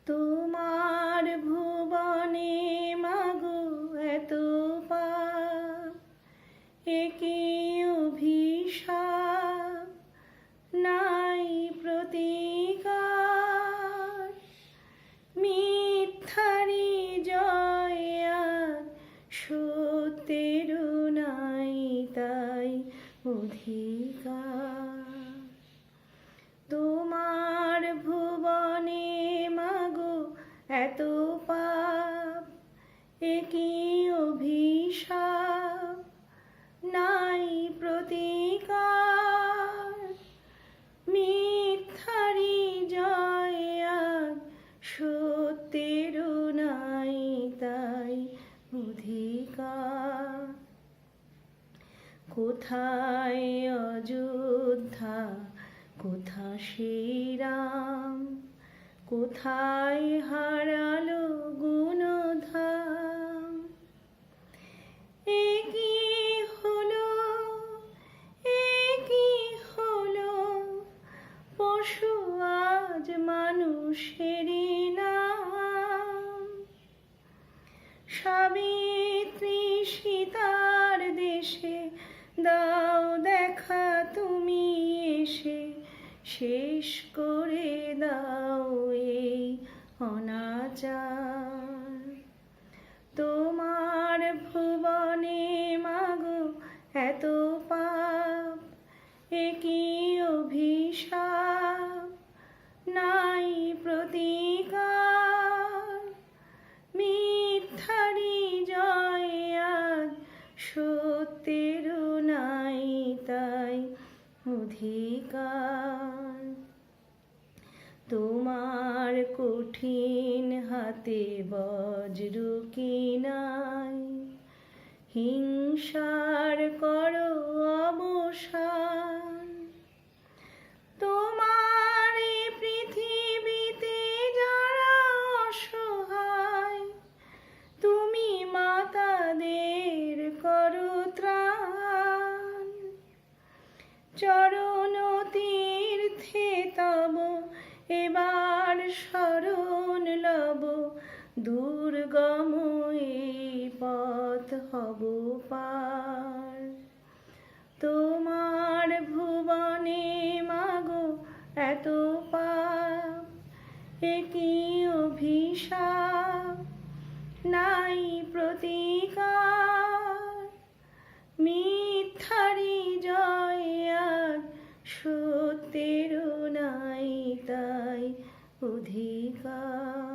তোমার ভুবনে মাগো এত পাপ, একই অভিশাপ, নাই প্রতিকার। মিথ্যারি জয় আর সত্যের নাই তাই অধিকার। তোমার ভুবনে মাগো এত পাপ, একই অভিশাপ, নাই প্রতিকার। মিথ্যারি জয় আর সত্যের নাই তাই অধিকার। কোথায় অযোধ্যা, কোথা শ্রীরাম, কোথায় হারালো গুণধাম। একই হলো পশু আজ মানুষেরই নাম। সাবিত্রী সীতার দেশে দাও দেখা তুমি এসে, শেষ করে দাও এই অনাচার। তোমার ভুবনে মাগো এত পাপ, একই অভিশাপ, নাই প্রতিকার। মিথ্যারি জয় আজ সত্যের নাই তাই অধিকার। তোমার কঠিন হাতে বজ্র কি নাই, হিংসার করো অবসান। তোমার এই পৃথিবীতে যারা অসহায়, তুমি মাতাদের করো ত্রাণ। চরণ তীর্থে তব এবার শরণ লব, দুর্গম এই পথ হব পার। তোমার ভুবনে মাগো এত পাপ, একই অভিশাপ, নাই প্রতিকার। মিথ্যারি জয় আর সত্যের নাই তাই অধিকার।